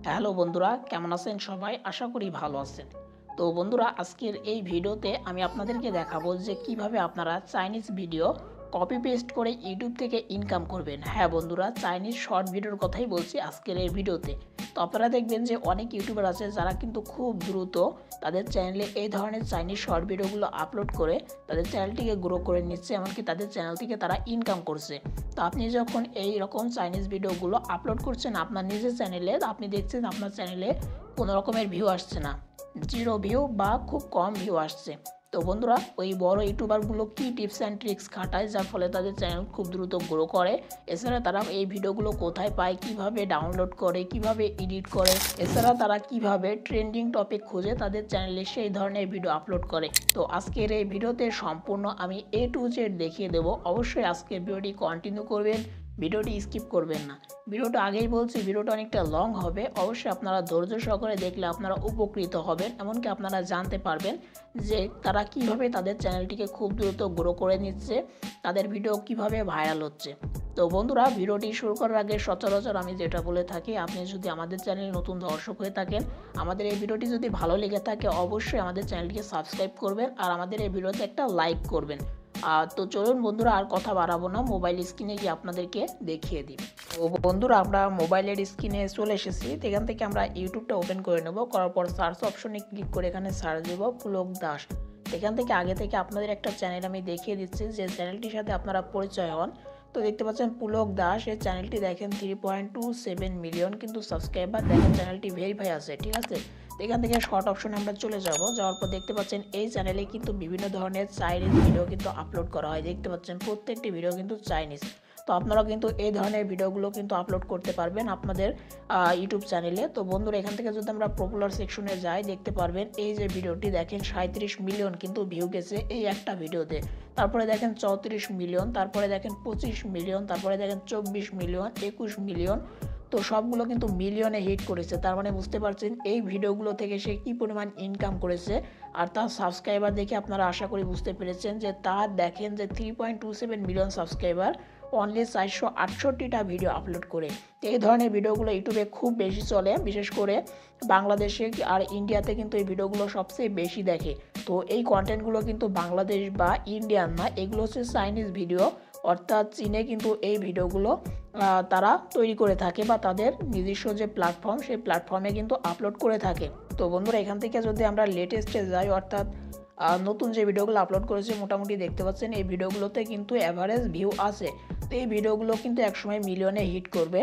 Hello বন্ধুরা, কেমন আছেন সবাই? আশা করি ভালো আছেন। তো বন্ধুরা, আজকের এই ভিডিওতে আমি আপনাদেরকে দেখাবো যে কিভাবে আপনারা চাইনিজ ভিডিও কপি পেস্ট করে ইউটিউব থেকে ইনকাম করবেন। হ্যাঁ বন্ধুরা, চাইনিজ শর্ট ভিডিওর কথাই বলছি আজকের এই ভিডিওতে। তো আপনারা দেখবেন যে অনেক ইউটিউবার আছে যারা কিন্তু খুব দ্রুত তাদের চ্যানেলে এই ধরনের চাইনিজ শর্ট ভিডিওগুলো আপলোড করে তাদের চ্যানেলটিকে গ্রো করে নিচ্ছে, এমনকি তাদের চ্যানেল থেকে তারা ইনকাম করছে। তো আপনি যখন এই রকম চাইনিজ ভিডিওগুলো আপলোড করছেন আপনার নিজের চ্যানেলে, আপনি দেখছেন আপনার চ্যানেলে কোনো রকমের ভিউ আসছে না, জিরো ভিউ বা খুব কম ভিউ আসছে। তো বন্ধুরা, ওই বড় ইউটিউবারগুলো কী টিপস অ্যান্ড ট্রিক্স খাটায় যার ফলে তাদের চ্যানেল খুব দ্রুত গ্রো করে। এছাড়া তারা এই ভিডিওগুলো কোথায় পায়, কিভাবে ডাউনলোড করে, কিভাবে এডিট করে, এছাড়া তারা কিভাবে ট্রেন্ডিং টপিক খুঁজে তাদের চ্যানেলে সেই ধরনের ভিডিও আপলোড করে। তো আজকের এই ভিডিওতে সম্পূর্ণ আমি A to Z দেখিয়ে দেবো। অবশ্যই আজকের ভিডিওটি কন্টিনিউ করবেন, ভিডিওটি স্কিপ করবেন না। ভিডিওটা আগেই বলছি, ভিডিওটা অনেকটা লং হবে, অবশ্যই আপনারা ধৈর্য সহকারে দেখলে আপনারা উপকৃত হবেন, এমনকি আপনারা জানতে পারবেন যে তারা কিভাবে তাদের চ্যানেলটিকে খুব দ্রুত গ্রো করে নিচ্ছে, তাদের ভিডিও কিভাবে ভাইরাল হচ্ছে। তো বন্ধুরা, ভিডিওটি শুরু করার আগে সচরাচর আমি যেটা বলে থাকি, আপনি যদি আমাদের চ্যানেল নতুন দর্শক হয়ে থাকেন, আমাদের এই ভিডিওটি যদি ভালো লেগে থাকে অবশ্যই আমাদের চ্যানেলটিকে সাবস্ক্রাইব করবেন আর আমাদের এই ভিডিওতে একটা লাইক করবেন। তো চলুন বন্ধুরা, আর কথা বাড়াবো না, মোবাইল স্ক্রিনে গিয়ে আপনাদেরকে দেখিয়ে দিই। তো বন্ধুরা, আমরা মোবাইলের স্ক্রিনে চলে এসেছি। তো এখান থেকে আমরা ইউটিউবটা ওপেন করে নেব, করার পর সার্চ অপশনে ক্লিক করে এখানে সার্চ দেব পুলক দাস। এখান থেকে আগে থেকে আপনাদের একটা চ্যানেল আমি দেখিয়ে দিচ্ছি, যে চ্যানেলটির সাথে আপনারা পরিচয় হন। তো দেখতে পাচ্ছেন পুলক দাস, এই চ্যানেলটি দেখেন 3.27 মিলিয়ন কিন্তু সাবস্ক্রাইবার, দেখেন চ্যানেলটি ভেরিফাই আছে, ঠিক আছে। এখান থেকে শর্ট অপশনে আমরা চলে যাব, যাওয়ার পর দেখতে পাচ্ছেন এই চ্যানেলে কিন্তু বিভিন্ন ধরনের চাইনিজ ভিডিও কিন্তু আপলোড করা হয়। দেখতে পাচ্ছেন প্রত্যেকটি ভিডিও কিন্তু চাইনিজ। তো আপনারা কিন্তু এই ধরনের ভিডিওগুলো কিন্তু আপলোড করতে পারবেন আপনাদের ইউটিউব চ্যানেলে। তো বন্ধুরা, এখান থেকে যদি আমরা পপুলার সেকশনে যাই দেখতে পারবেন এই যে ভিডিওটি দেখেন 37 মিলিয়ন কিন্তু ভিউ গেছে এই একটা ভিডিওতে। তারপরে দেখেন 34 মিলিয়ন, তারপরে দেখেন 25 মিলিয়ন, তারপরে দেখেন 24 মিলিয়ন, 21 মিলিয়ন। তো সবগুলো কিন্তু মিলিয়নে হিট করেছে। তার মানে বুঝতে পারছেন এই ভিডিওগুলো থেকে সে কী পরিমাণ ইনকাম করেছে। আর তার সাবস্ক্রাইবার দেখে আপনারা আশা করি বুঝতে পেরেছেন যে তার দেখেন যে 3.27 মিলিয়ন সাবস্ক্রাইবার অনলি 468টা ভিডিও আপলোড করে। তো এই ধরনের ভিডিওগুলো ইউটিউবে খুব বেশি চলে, বিশেষ করে বাংলাদেশে আর ইন্ডিয়াতে কিন্তু এই ভিডিওগুলো সবচেয়ে বেশি দেখে। তো এই কন্টেন্টগুলো কিন্তু বাংলাদেশ বা ইন্ডিয়ান না, এগুলো হচ্ছে চাইনিজ ভিডিও, অর্থাৎ চীনে কিন্তু এই ভিডিওগুলো তারা তৈরি করে থাকে বা তাদের নিজস্ব যে প্ল্যাটফর্ম সেই প্ল্যাটফর্মে কিন্তু আপলোড করে থাকে। তো বন্ধুরা, এখান থেকে যদি আমরা লেটেস্টে যাই, অর্থাৎ নতুন যে ভিডিওগুলো আপলোড করেছে মোটামুটি দেখতে পাচ্ছেন এই ভিডিওগুলোতে কিন্তু অ্যাভারেজ ভিউ আছে। তো এই ভিডিওগুলো কিন্তু একসময় মিলিয়নে হিট করবে।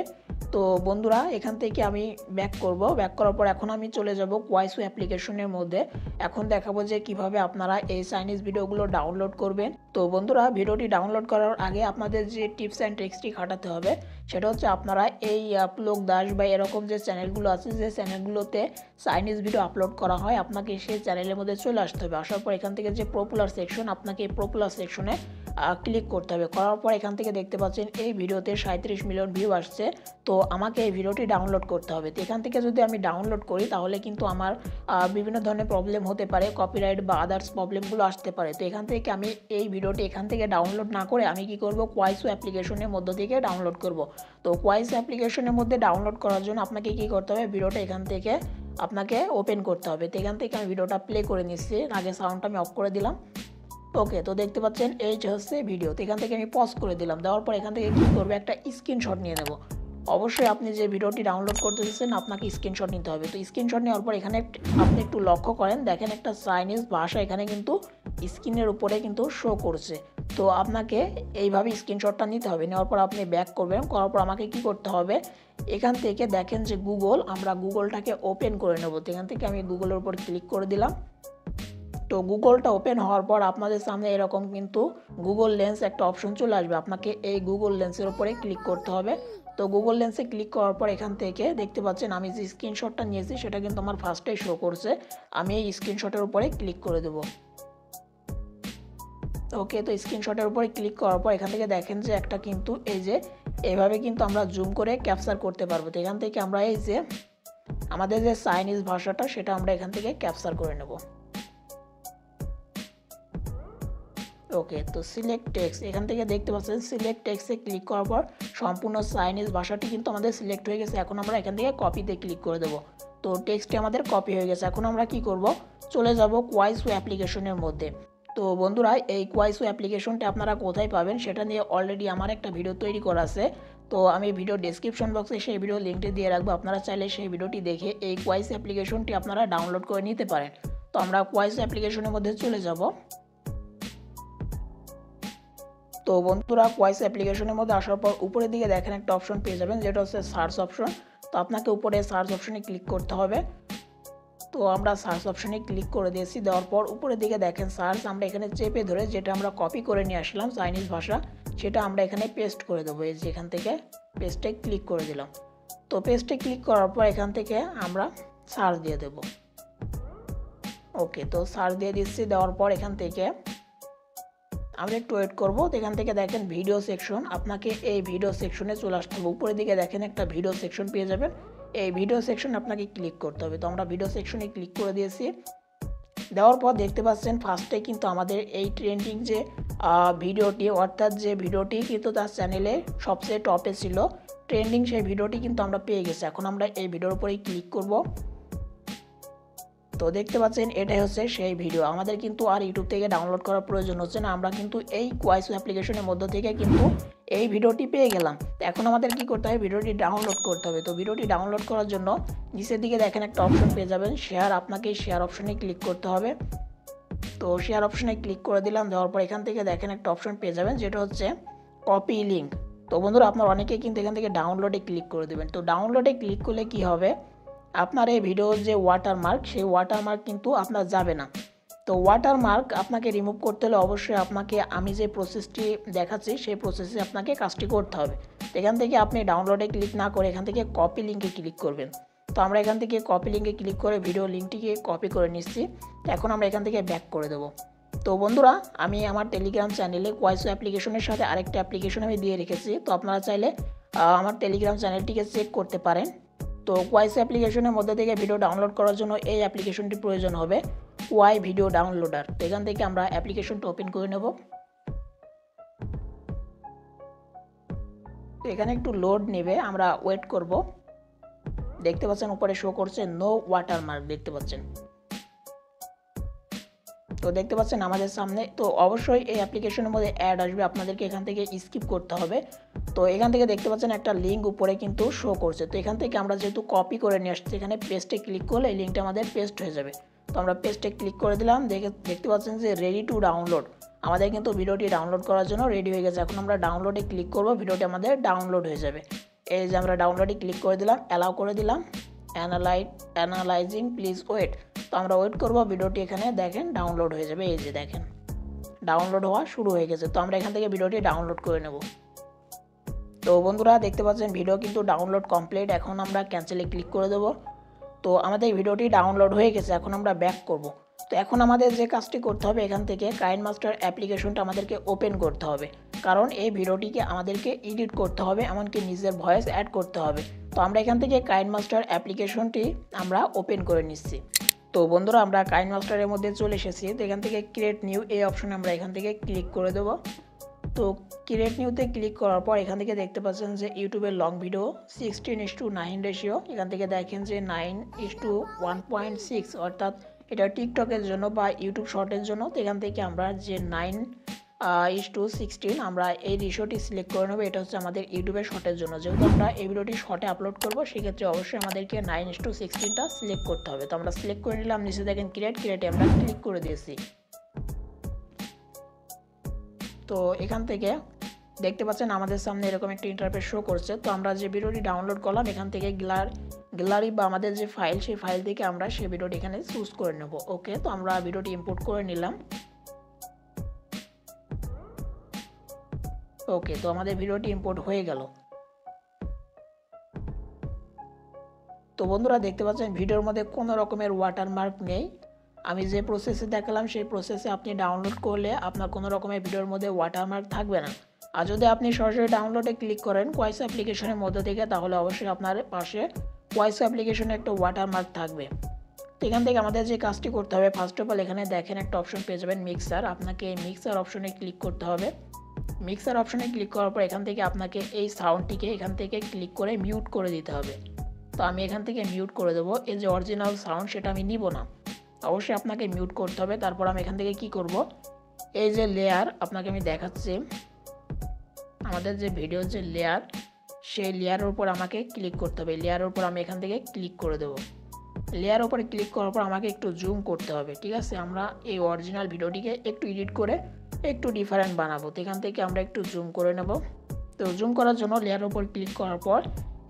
তো বন্ধুরা, এখান থেকে আমি ব্যাক করব, ব্যাক করার পর এখন আমি চলে যাব কোয়াইসো অ্যাপ্লিকেশনের মধ্যে। এখন দেখাবো যে কিভাবে আপনারা এই চাইনিজ ভিডিওগুলো ডাউনলোড করবেন। তো বন্ধুরা, ভিডিওটি ডাউনলোড করার আগে আপনাদের যে টিপস অ্যান্ড ট্রিক্সটি খাটাতে হবে সেটা হচ্ছে আপনারা এই পুলক দাস বা এরকম যে চ্যানেলগুলো আছে, যে চ্যানেলগুলোতে চাইনিজ ভিডিও আপলোড করা হয়, আপনাকে সেই চ্যানেলের মধ্যে চলে আসতে হবে। আসার পর এখান থেকে যে পপুলার সেকশন, আপনাকে এই পপুলার সেকশনে ক্লিক করতে হবে। করার পর এখান থেকে দেখতে পাচ্ছেন এই ভিডিওতে 37 মিলিয়ন ভিউ আসছে। তো আমাকে এই ভিডিওটি ডাউনলোড করতে হবে। তো এখান থেকে যদি আমি ডাউনলোড করি তাহলে কিন্তু আমার বিভিন্ন ধরনের প্রবলেম হতে পারে, কপিরাইট বা আদার্স প্রবলেমগুলো আসতে পারে। তো এখান থেকে আমি এই ভিডিওটি এখান থেকে ডাউনলোড না করে আমি কি করব, কোয়াইসো অ্যাপ্লিকেশনের মধ্য থেকে ডাউনলোড করব। তো কোয়াইসো অ্যাপ্লিকেশনের মধ্যে ডাউনলোড করার জন্য আপনাকে কি করতে হবে, ভিডিওটা এখান থেকে আপনাকে ওপেন করতে হবে। তো এখান থেকে আমি ভিডিওটা প্লে করে নিচ্ছি, আগে সাউন্ডটা আমি অফ করে দিলাম। ওকে, তো দেখতে পাচ্ছেন এই যে হচ্ছে ভিডিও। তো এখান থেকে আমি পজ করে দিলাম, দেওয়ার পর এখান থেকে কী করবে, একটা স্ক্রিনশট নিয়ে নেব। অবশ্যই আপনি যে ভিডিওটি ডাউনলোড করতে দিচ্ছেন আপনাকে স্ক্রিনশট নিতে হবে। তো স্ক্রিনশট নেওয়ার পর এখানে আপনি একটু লক্ষ্য করেন, দেখেন একটা চাইনিজ ভাষা এখানে কিন্তু স্ক্রিনের উপরে কিন্তু শো করছে। তো আপনাকে এইভাবে স্ক্রিনশটটা নিতে হবে। নেওয়ার পর আপনি ব্যাক করবেন, করার পর আমাকে কি করতে হবে, এখান থেকে দেখেন যে গুগল, আমরা গুগলটাকে ওপেন করে নেব। তো এখান থেকে আমি গুগলের উপর ক্লিক করে দিলাম। তো গুগলটা ওপেন হওয়ার পর আপনাদের সামনে এরকম কিন্তু গুগল লেন্স একটা অপশন চলে আসবে, আপনাকে এই গুগল লেন্সের উপরে ক্লিক করতে হবে। তো গুগল লেন্সে ক্লিক করার পর এখান থেকে দেখতে পাচ্ছেন আমি যে স্ক্রিনশটটা নিয়েছি সেটা কিন্তু আমার ফার্স্টেই শো করছে। আমি এই স্ক্রিনশটের উপরে ক্লিক করে দেব। ওকে, তো স্ক্রিনশটের উপরে ক্লিক করার পর এখান থেকে দেখেন যে একটা কিন্তু এই যে এভাবে কিন্তু আমরা জুম করে ক্যাপচার করতে পারবো। তো এখান থেকে আমরা এই যে আমাদের যে চাইনিজ ভাষাটা সেটা আমরা এখান থেকে ক্যাপচার করে নেব। ওকে, তো সিলেক্ট টেক্সট এখান থেকে দেখতে পাচ্ছেন সিলেক্ট টেক্সটে ক্লিক করার পর সম্পূর্ণ চাইনিজ ভাষাটি কিন্তু আমাদের সিলেক্ট হয়ে গেছে। এখন আমরা এখান থেকে কপিতে ক্লিক করে দেবো। তো টেক্সটটি আমাদের কপি হয়ে গেছে। এখন আমরা কি করব, চলে যাব কুয়াইসো অ্যাপ্লিকেশনের মধ্যে। তো বন্ধুরা, এই কুয়াইসো অ্যাপ্লিকেশনটা আপনারা কোথায় পাবেন সেটা নিয়ে অলরেডি আমার একটা ভিডিও তৈরি করা আছে। তো আমি ভিডিও ডেসক্রিপশন বক্সে সেই ভিডিও লিঙ্কটি দিয়ে রাখবো, আপনারা চাইলে সেই ভিডিওটি দেখে এই কুয়াইসো অ্যাপ্লিকেশনটি আপনারা ডাউনলোড করে নিতে পারেন। তো আমরা কুয়াইসো অ্যাপ্লিকেশনের মধ্যে চলে যাব। তো বন্ধুরা, কুয়াইসো অ্যাপ্লিকেশনের মধ্যে আসার পর উপরের দিকে দেখেন একটা অপশন পেয়ে যাবেন, যেটা হচ্ছে সার্চ অপশন। তো আপনাকে উপরে সার্চ অপশনে ক্লিক করতে হবে। তো আমরা সার্চ অপশনে ক্লিক করে দিয়েছি। দেওয়ার পর উপরের দিকে দেখেন সার্চ, আমরা এখানে চেপে ধরে যেটা আমরা কপি করে নিয়ে আসলাম চাইনিজ ভাষা, সেটা আমরা এখানে পেস্ট করে দেবো। এই যে এখান থেকে পেস্টে ক্লিক করে দিলাম। তো পেস্টে ক্লিক করার পর এখান থেকে আমরা সার্চ দিয়ে দেব। ওকে, তো সার্চ দিয়ে দিচ্ছি। দেওয়ার পর এখান থেকে আমরা একটু ওয়েট করবো। তো এখান থেকে দেখেন ভিডিও সেকশন, আপনাকে এই ভিডিও সেকশনে চলে আসতে হবে। উপরের দিকে দেখেন একটা ভিডিও সেকশন পেয়ে যাবেন, এই ভিডিও সেকশন আপনাকে ক্লিক করতে হবে। তো আমরা ভিডিও সেকশনে ক্লিক করে দিয়েছি। দেওয়ার পর দেখতে পাচ্ছেন ফার্স্টে কিন্তু আমাদের এই ট্রেন্ডিং যে ভিডিওটি, অর্থাৎ যে ভিডিওটি কিন্তু তার চ্যানেলে সবচেয়ে টপে ছিল ট্রেন্ডিং, সেই ভিডিওটি কিন্তু আমরা পেয়ে গেছি। এখন আমরা এই ভিডিওর উপরেই ক্লিক করব। তো দেখতে পাচ্ছেন এটাই হচ্ছে সেই ভিডিও। আমাদের কিন্তু আর ইউটিউব থেকে ডাউনলোড করার প্রয়োজন হচ্ছে না, আমরা কিন্তু এই কুয়াইসো অ্যাপ্লিকেশনের মধ্য থেকে কিন্তু এই ভিডিওটি পেয়ে গেলাম। তো এখন আমাদের কি করতে হবে, ভিডিওটি ডাউনলোড করতে হবে। তো ভিডিওটি ডাউনলোড করার জন্য নিচের দিকে দেখেন একটা অপশন পেয়ে যাবেন শেয়ার, আপনাকে শেয়ার অপশনে ক্লিক করতে হবে। তো শেয়ার অপশনে ক্লিক করে দিলাম। দেওয়ার পর এখান থেকে দেখেন একটা অপশন পেয়ে যাবেন, যেটা হচ্ছে কপি লিঙ্ক। তো বন্ধুরা, আপনার অনেকেই কিন্তু এখান থেকে ডাউনলোডে ক্লিক করে দেবেন। তো ডাউনলোডে ক্লিক করলে কি হবে, আপনার এই ভিডিওর যে ওয়াটারমার্ক, সেই ওয়াটারমার্ক কিন্তু আপনার যাবে না। তো ওয়াটারমার্ক আপনাকে রিমুভ করতে হলে অবশ্যই আপনাকে আমি যে প্রসেসটি দেখাচ্ছি সেই প্রসেসে আপনাকে কাজটি করতে হবে। এখান থেকে আপনি ডাউনলোডে ক্লিক না করে এখান থেকে কপি লিঙ্কে ক্লিক করবেন। তো আমরা এখান থেকে কপি লিঙ্কে ক্লিক করে ভিডিও লিঙ্কটিকে কপি করে নিচ্ছি। এখন আমরা এখান থেকে ব্যাক করে দেবো। তো বন্ধুরা, আমি আমার টেলিগ্রাম চ্যানেলে কুয়াইসো অ্যাপ্লিকেশনের সাথে আরেকটা অ্যাপ্লিকেশন আমি দিয়ে রেখেছি। তো আপনারা চাইলে আমার টেলিগ্রাম চ্যানেলটিকে চেক করতে পারেন। তো কুয়াইসো অ্যাপ্লিকেশনের মধ্যে থেকে ভিডিও ডাউনলোড করার জন্য এই অ্যাপ্লিকেশনটি প্রয়োজন হবে, কুয়াই ভিডিও ডাউনলোডার। তো এখান থেকে আমরা অ্যাপ্লিকেশনটা ওপেন করে নেব। তো এখানে একটু লোড নেবে, আমরা ওয়েট করব। দেখতে পাচ্ছেন উপরে শো করছে নো ওয়াটারমার্ক, দেখতে পাচ্ছেন। তো দেখতে পাচ্ছেন আমাদের সামনে। তো অবশ্যই এই অ্যাপ্লিকেশনের মধ্যে অ্যাড আসবে, আপনাদেরকে এখান থেকে স্কিপ করতে হবে। তো এখান থেকে দেখতে পাচ্ছেন একটা লিঙ্ক উপরে কিন্তু শো করছে। তো এখান থেকে আমরা যেহেতু কপি করে নিয়ে আসছি, এখানে পেস্টে ক্লিক করলে এই লিঙ্কটা আমাদের পেস্ট হয়ে যাবে। তো আমরা পেস্টে ক্লিক করে দিলাম। দেখতে পাচ্ছেন যে রেডি টু ডাউনলোড, আমাদের কিন্তু ভিডিওটি ডাউনলোড করার জন্য রেডি হয়ে গেছে। এখন আমরা ডাউনলোডে ক্লিক করব, ভিডিওটি আমাদের ডাউনলোড হয়ে যাবে। এই যে আমরা ডাউনলোডে ক্লিক করে দিলাম, অ্যালাউ করে দিলাম, অ্যানালাইজিং প্লিজ ওয়েট। তো আমরা ওয়েট করব, ভিডিওটি এখানে দেখেন ডাউনলোড হয়ে যাবে। এই যে দেখেন ডাউনলোড হওয়া শুরু হয়ে গেছে। তো আমরা এখান থেকে ভিডিওটি ডাউনলোড করে নেব। তো বন্ধুরা, দেখতে পাচ্ছেন ভিডিও কিন্তু ডাউনলোড কমপ্লিট। এখন আমরা ক্যান্সেলে ক্লিক করে দেব। তো আমাদের ভিডিওটি ডাউনলোড হয়ে গেছে। এখন আমরা ব্যাক করব। তো এখন আমাদের যে কাজটি করতে হবে, এখান থেকে কাইনমাস্টার অ্যাপ্লিকেশনটা আমাদেরকে ওপেন করতে হবে, কারণ এই ভিডিওটিকে আমাদেরকে এডিট করতে হবে, এমনকি নিজের ভয়েস অ্যাড করতে হবে। তো আমরা এখান থেকে কাইনমাস্টার অ্যাপ্লিকেশনটি আমরা ওপেন করে নিচ্ছি। তো বন্ধুরা, আমরা কাইনমাস্টারের মধ্যে চলে এসেছি। তো এখান থেকে ক্রিয়েট নিউ এই অপশনে আমরা এখান থেকে ক্লিক করে দেবো। তো ক্রিয়েট নিউতে ক্লিক করার পর এখান থেকে দেখতে পাচ্ছেন যে ইউটিউবের লং ভিডিও 16:9 রেশিও। এখান থেকে দেখেন যে 9:1.6, অর্থাৎ এটা টিকটকের জন্য বা ইউটিউব শর্টের জন্য। তো এখান থেকে আমরা যে 9:16 আমরা এই রেশিওটি সিলেক্ট করে নেবো। এটা হচ্ছে আমাদের ইউটিউবের শর্টের জন্য। যেহেতু আমরা এই ভিডিওটি শর্টে আপলোড করবো, সেক্ষেত্রে অবশ্যই আমাদেরকে 9:16টা সিলেক্ট করতে হবে। তো আমরা সিলেক্ট করে নিলাম। নিচে দেখেন ক্রিয়েটে আমরা ক্লিক করে দিয়েছি। তো এখান থেকে দেখতে পাচ্ছেন আমাদের সামনে এরকম একটা ইন্টারফেস শো করছে। তো আমরা যে ভিডিওটি ডাউনলোড করলাম, এখান থেকে গ্যালারি বা আমাদের যে ফাইল, সেই ফাইল থেকে আমরা সেই ভিডিওটি এখানে চুজ করে নেব। ওকে, তো আমরা ভিডিওটি ইম্পোর্ট করে নিলাম। ওকে, তো আমাদের ভিডিওটি ইম্পোর্ট হয়ে গেল। তো বন্ধুরা, দেখতে পাচ্ছেন ভিডিওর মধ্যে কোনো রকমের ওয়াটারমার্ক নেই। আমি যে প্রসেসে দেখালাম সেই প্রসেসে আপনি ডাউনলোড করলে আপনার কোনো রকমের ভিডিওর মধ্যে ওয়াটারমার্ক থাকবে না। আর যদি আপনি সরাসরি ডাউনলোডে ক্লিক করেন কুয়াইসো অ্যাপ্লিকেশনের মধ্যে থেকে, তাহলে অবশ্যই আপনার পাশে কুয়াইসো অ্যাপ্লিকেশনে একটা ওয়াটারমার্ক থাকবে। তো এখান থেকে আমাদের যে কাজটি করতে হবে, ফার্স্ট অফ অল এখানে দেখেন একটা অপশন পেয়ে যাবেন মিক্সার। আপনাকে মিক্সার অপশনে ক্লিক করতে হবে। মিক্সার অপশনে ক্লিক করার পর এখান থেকে আপনাকে এই সাউন্ডটিকে এখান থেকে ক্লিক করে মিউট করে দিতে হবে। তো আমি এখান থেকে মিউট করে দেবো। এই যে অরিজিনাল সাউন্ড সেটা আমি নিব না, অবশ্যই আপনাকে মিউট করতে হবে। তারপর আমি এখান থেকে কি করব, এই যে লেয়ার আপনাকে আমি দেখাচ্ছি, আমাদের যে ভিডিওর যে লেয়ার, সেই লেয়ারের উপর আমাকে ক্লিক করতে হবে। লেয়ারের উপর আমি এখান থেকে ক্লিক করে দেবো। লেয়ার উপরে ক্লিক করার পর আমাকে একটু জুম করতে হবে, ঠিক আছে। আমরা এই অরিজিনাল ভিডিওটিকে একটু এডিট করে একটু ডিফারেন্ট বানাবো। তো এখান থেকে আমরা একটু জুম করে নেব। তো জুম করার জন্য লেয়ারের উপর ক্লিক করার পর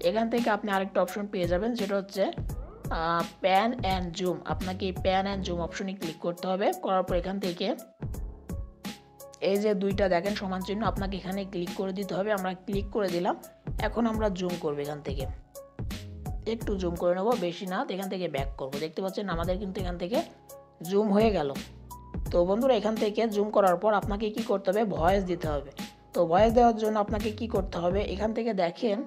এখান থেকে আপনি আরেকটা অপশন পেয়ে যাবেন, যেটা হচ্ছে প্যান অ্যান্ড জুম। আপনাকে এই প্যান অ্যান্ড জুম অপশনে ক্লিক করতে হবে। করার পর এখান থেকে এই যে দুইটা দেখেন সমান চিহ্ন, আপনাকে এখানে ক্লিক করে দিতে হবে। আমরা ক্লিক করে দিলাম। এখন আমরা জুম করব, এখান থেকে একটু জুম করে নেব, বেশি না। এখান থেকে ব্যাক করব। দেখতে পাচ্ছেন আমাদের কিন্তু এখান থেকে জুম হয়ে গেল। তো বন্ধুরা এখান থেকে জুম করার পর আপনাকে কি করতে হবে, ভয়েস দিতে হবে। তো ভয়েস দেওয়ার জন্য আপনাকে কি করতে হবে, এখান থেকে দেখেন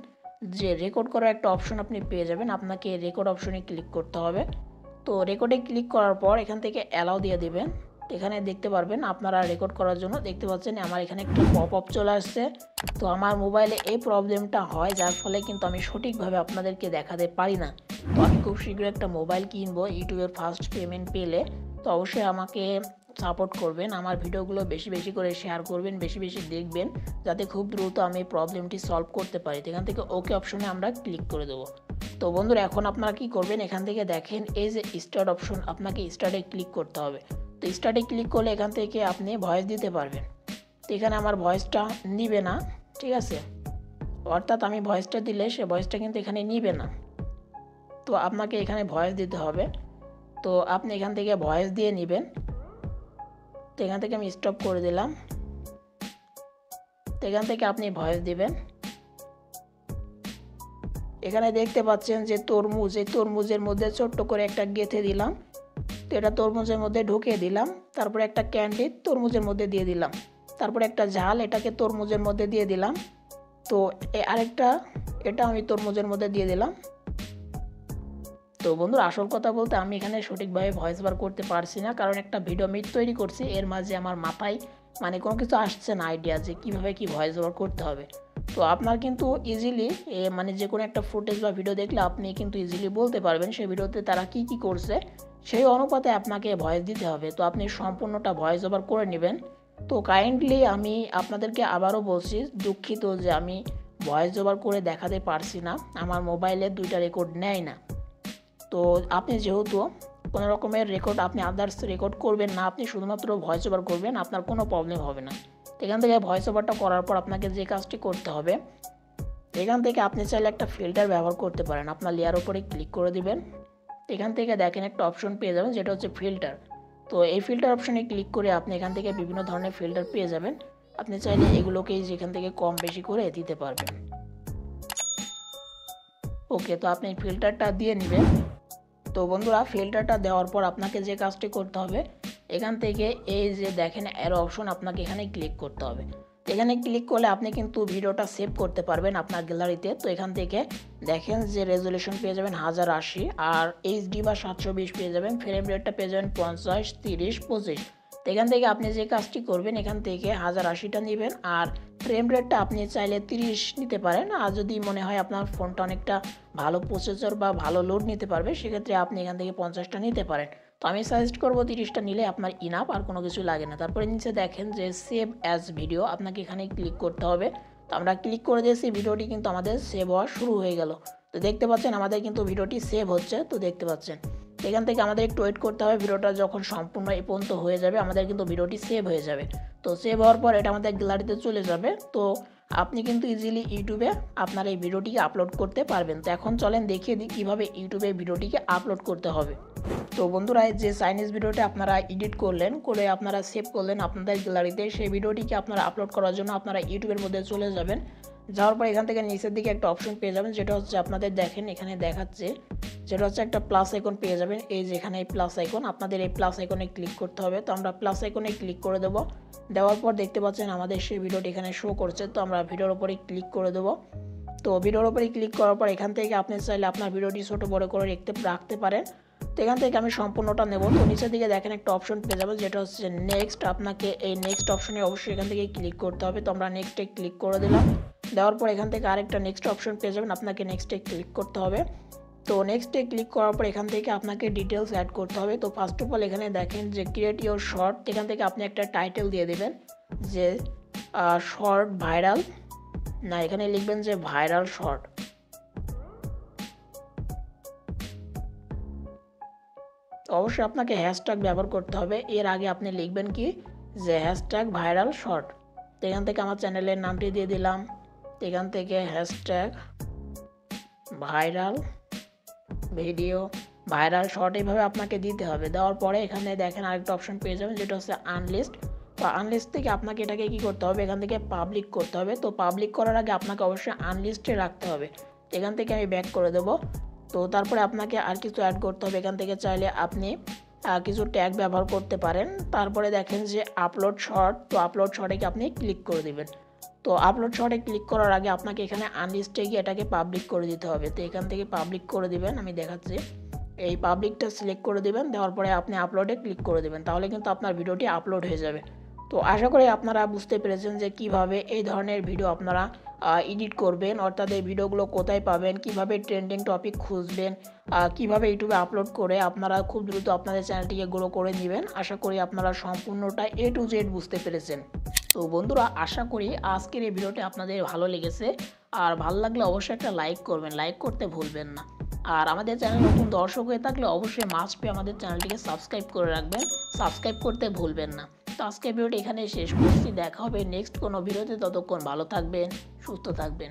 যে রেকর্ড করার একটা অপশন আপনি পেয়ে যাবেন। আপনাকে রেকর্ড অপশনে ক্লিক করতে হবে। তো রেকর্ডে ক্লিক করার পর এখান থেকে অ্যালাউ দিয়ে দিবেন। এখানে দেখতে পারবেন আপনারা রেকর্ড করার জন্য, দেখতে পাচ্ছেন আমার এখানে একটা পপ আপ চলে আসছে। তো আমার মোবাইলে এই প্রবলেমটা হয়, যার ফলে কিন্তু আমি সঠিকভাবে আপনাদেরকে দেখাতে পারি না। তো আমি খুব শীঘ্রই একটা মোবাইল কিনবো ইউটিউবের ফার্স্ট পেমেন্ট পেলে। তো অবশ্যই আমাকে সাপোর্ট করবেন, আমার ভিডিওগুলো বেশি বেশি করে শেয়ার করবেন, বেশি বেশি দেখবেন, যাতে খুব দ্রুত আমি এই প্রবলেমটি সলভ করতে পারি। এখান থেকে ওকে অপশনে আমরা ক্লিক করে দেবো। তো বন্ধুরা এখন আপনারা কি করবেন, এখান থেকে দেখেন এই যে স্টার্ট অপশন, আপনাকে স্টার্টে ক্লিক করতে হবে। তো স্টার্টে ক্লিক করলে এখান থেকে আপনি ভয়েস দিতে পারবেন। তো এখানে আমার ভয়েসটা নিবে না, ঠিক আছে, অর্থাৎ আমি ভয়েসটা দিলে সে ভয়েসটা কিন্তু এখানে নিবে না। তো আপনাকে এখানে ভয়েস দিতে হবে। তো আপনি এখান থেকে ভয়েস দিয়ে নেবেন। তো এখান থেকে আমি স্টপ করে দিলাম। তো এখান থেকে আপনি ভয়েস দিবেন। এখানে দেখতে পাচ্ছেন যে তরমুজ, এই তরমুজের মধ্যে ছোট্ট করে একটা গেঁথে দিলাম। তো এটা তরমুজের মধ্যে ঢুকিয়ে দিলাম। তারপরে একটা ক্যান্ডি তরমুজের মধ্যে দিয়ে দিলাম। তারপরে একটা ঝাল, এটাকে তরমুজের মধ্যে দিয়ে দিলাম। তো আরেকটা, এটা আমি তরমুজের মধ্যে দিয়ে দিলাম। তো বন্ধুরা আসল কথা বলতে আমি এখানে সঠিকভাবে ভয়েস ওভার করতে পারছি না, কারণ একটা ভিডিও আমি তৈরি করছি, এর মাঝে আমার মাথায় মানে কোনো কিছু আসছে না আইডিয়া যে কীভাবে কি ভয়েস ওভার করতে হবে। তো আপনার কিন্তু ইজিলি মানে যে কোনো একটা ফুটেজ বা ভিডিও দেখলে আপনি কিন্তু ইজিলি বলতে পারবেন সেই ভিডিওতে তারা কি কি করছে, সেই অনুপাতে আপনাকে ভয়েস দিতে হবে। তো আপনি সম্পূর্ণটা ভয়েস ওভার করে নেবেন। তো কাইন্ডলি আমি আপনাদেরকে আবারও বলছি, দুঃখিত যে আমি ভয়েস ওভার করে দেখাতে পারছি না, আমার মোবাইলে দুইটা রেকর্ড নেয় না। তো আপনি যেহেতু কোনো রকমের রেকর্ড, আপনি আদার্স রেকর্ড করবেন না, আপনি শুধুমাত্র ভয়েস ওভার করবেন, আপনার কোনো প্রবলেম হবে না। এখান থেকে ভয়েস ওভারটা করার পর আপনাকে যে কাজটি করতে হবে, এখান থেকে আপনি চাইলে একটা ফিল্টার ব্যবহার করতে পারেন। আপনার লেয়ার উপরে ক্লিক করে দিবেন। এখান থেকে দেখেন একটা অপশন পেয়ে যাবেন, যেটা হচ্ছে ফিল্টার। তো এই ফিল্টার অপশনে ক্লিক করে আপনি এখান থেকে বিভিন্ন ধরনের ফিল্টার পেয়ে যাবেন। আপনি চাইলে এগুলোকেই যেখান থেকে কম বেশি করে দিতে পারবেন। ওকে, তো আপনি ফিল্টারটা দিয়ে নেবেন। তো বন্ধুরা ফিল্টারটা দেওয়ার পর আপনাকে যে কাজটি করতে হবে, এখান থেকে এই যে দেখেন অ্যারো অপশন, আপনাকে এখানে ক্লিক করতে হবে। এখানে ক্লিক করলে আপনি কিন্তু ভিডিওটা সেভ করতে পারবেন আপনার গ্যালারিতে। তো এখান থেকে দেখেন যে রেজুলেশন পেয়ে যাবেন 1080, আর এইচডি বা 720 পেয়ে যাবেন, ফ্রেম রেটটা পেয়ে যাবেন 50, 30, 25। তো এখান থেকে আপনি যে কাজটি করবেন, এখান থেকে 1080টা নেবেন, আর ফ্রেম রেটটা আপনি চাইলে 30 নিতে পারেন। আর যদি মনে হয় আপনার ফোনটা অনেকটা ভালো প্রসেসর বা ভালো লোড নিতে পারবে, সেক্ষেত্রে আপনি এখান থেকে 50টা নিতে পারেন। তো আমি সাজেস্ট করবো 30টা নিলে আপনার ইনাফ, আর কোনো কিছু লাগে না। তারপরে নিচে দেখেন যে সেভ অ্যাজ ভিডিও, আপনাকে এখানে ক্লিক করতে হবে। তো আমরা ক্লিক করে দিয়েছি, ভিডিওটি কিন্তু আমাদের সেভ হওয়া শুরু হয়ে গেল। তো দেখতে পাচ্ছেন আমাদের কিন্তু ভিডিওটি সেভ হচ্ছে। তো দেখতে পাচ্ছেন এখান থেকে আমাদের একটু ওয়েট করতে হবে, ভিডিওটা যখন সম্পূর্ণ এই পর্যন্ত হয়ে যাবে আমাদের কিন্তু ভিডিওটি সেভ হয়ে যাবে। তো সেভ হওয়ার পর এটা আমাদের গ্যালারিতে চলে যাবে। তো আপনি কিন্তু ইজিলি ইউটিউবে আপনার এই ভিডিওটিকে আপলোড করতে পারবেন। তো এখন চলেন দেখিয়ে দিই কীভাবে ইউটিউবে ভিডিওটিকে আপলোড করতে হবে। তো বন্ধুরা যে চাইনিজ ভিডিওটা আপনারা এডিট করলেন, করে আপনারা সেভ করলেন আপনাদের গ্যালারিতে, সেই ভিডিওটিকে আপনারা আপলোড করার জন্য আপনারা ইউটিউবের মধ্যে চলে যাবেন। যাওয়ার পর এখান থেকে নিচের দিকে একটা অপশন পেয়ে যাবেন, যেটা হচ্ছে আপনাদের দেখেন এখানে দেখাচ্ছে, যেটা হচ্ছে একটা প্লাস আইকন পেয়ে যাবেন। এই যেখানে এই প্লাস আইকন, আপনাদের এই প্লাস আইকনে ক্লিক করতে হবে। তো আমরা প্লাস আইকনে ক্লিক করে দেবো। দেওয়ার পর দেখতে পাচ্ছেন আমাদের সেই ভিডিওটি এখানে শো করছে। তো আমরা ভিডিওর উপরে ক্লিক করে দেবো। তো ভিডিওর উপরে ক্লিক করার পর এখান থেকে আপনি চাইলে আপনার ভিডিওটি ছোটো বড়ো করে রাখতে পারেন। তো এখান থেকে আমি সম্পূর্ণটা নেব। তো নিচের দিকে দেখেন একটা অপশন পেয়ে যাবেন যেটা হচ্ছে নেক্সট। আপনাকে এই নেক্সট অপশনে অবশ্যই এখান থেকে ক্লিক করতে হবে। তো আমরা নেক্সটে ক্লিক করে দিলাম। দেওয়ার পর এখান থেকে আরেকটা নেক্সট অপশন পেয়ে যাবেন, আপনাকে নেক্সটে ক্লিক করতে হবে। তো নেক্সটে ক্লিক করার পর এখান থেকে আপনাকে ডিটেলস অ্যাড করতে হবে। তো ফার্স্ট অফ অল এখানে দেখেন যে ক্রিয়েট ইওর শর্ট, এখান থেকে আপনি একটা টাইটেল দিয়ে দেবেন যে শর্ট ভাইরাল, না এখানে লিখবেন যে ভাইরাল শর্ট। অবশ্যই আপনাকে হ্যাশট্যাগ ব্যবহার করতে হবে। এর আগে আপনি লিখবেন কি যে হ্যাশট্যাগ ভাইরাল শর্ট। তো এখান থেকে আমার চ্যানেলের নামটি দিয়ে দিলাম। এখান থেকে hashtag viral video viral short এইভাবে আপনাকে দিতে হবে। দেওয়ার পরে এখানে দেখেন আরেকটা অপশন পেয়ে যাবেন যেটা হচ্ছে আনলিস্ট। তো আনলিস্ট থেকে আপনাকে এটাকে কি করতে হবে, এখান থেকে পাবলিক করতে হবে। তো পাবলিক করার আগে আপনাকে অবশ্যই আনলিস্টে রাখতে হবে। এখান থেকে আমি ব্যাক করে দেব। তো তারপরে আপনাকে আর কিছু অ্যাড করতে হবে। এখান থেকে চাইলে আপনি কিছু ট্যাগ ব্যবহার করতে পারেন। তারপরে দেখেন যে আপলোড শর্ট, তো আপলোড শর্টে আপনি ক্লিক করে দেবেন। তো আপলোড শর্টে ক্লিক করার আগে আপনাকে এখানে আনলিস্টে গিয়ে এটাকে পাবলিক করে দিতে হবে। তো এখান থেকে পাবলিক করে দিবেন, আমি দেখাচ্ছি। এই পাবলিকটা সিলেক্ট করে দেবেন, দেওয়ার পরে আপনি আপলোডে ক্লিক করে দেবেন, তাহলে কিন্তু আপনার ভিডিওটি আপলোড হয়ে যাবে। তো আশা করি আপনারা বুঝতে পেরেছেন যে কিভাবে এই ধরনের ভিডিও আপনারা এডিট করবেন, অর্থাৎ এই ভিডিওগুলো কোথায় পাবেন, কিভাবে ট্রেন্ডিং টপিক খুঁজবেন, কিভাবে ইউটিউবে আপলোড করে আপনারা খুব দ্রুত আপনাদের চ্যানেলটিকে গ্রো করে নেবেন। আশা করি আপনারা সম্পূর্ণটা A to Z বুঝতে পেরেছেন। তো বন্ধুরা, আশা করি আজকের এই ভিডিওটি আপনাদের ভালো লেগেছে। আর ভালো লাগলে অবশ্যই একটা লাইক করবেন, লাইক করতে ভুলবেন না। আর আমাদের চ্যানেল নতুন দর্শক হয়ে থাকলে অবশ্যই মাস্ট বি আমাদের চ্যানেলটিকে সাবস্ক্রাইব করে রাখবেন, সাবস্ক্রাইব করতে ভুলবেন না। তো আজকের ভিডিওটি এখানে শেষ করছি, দেখা হবে নেক্সট কোনো ভিডিওতে। ততক্ষণ ভালো থাকবেন, সুস্থ থাকবেন।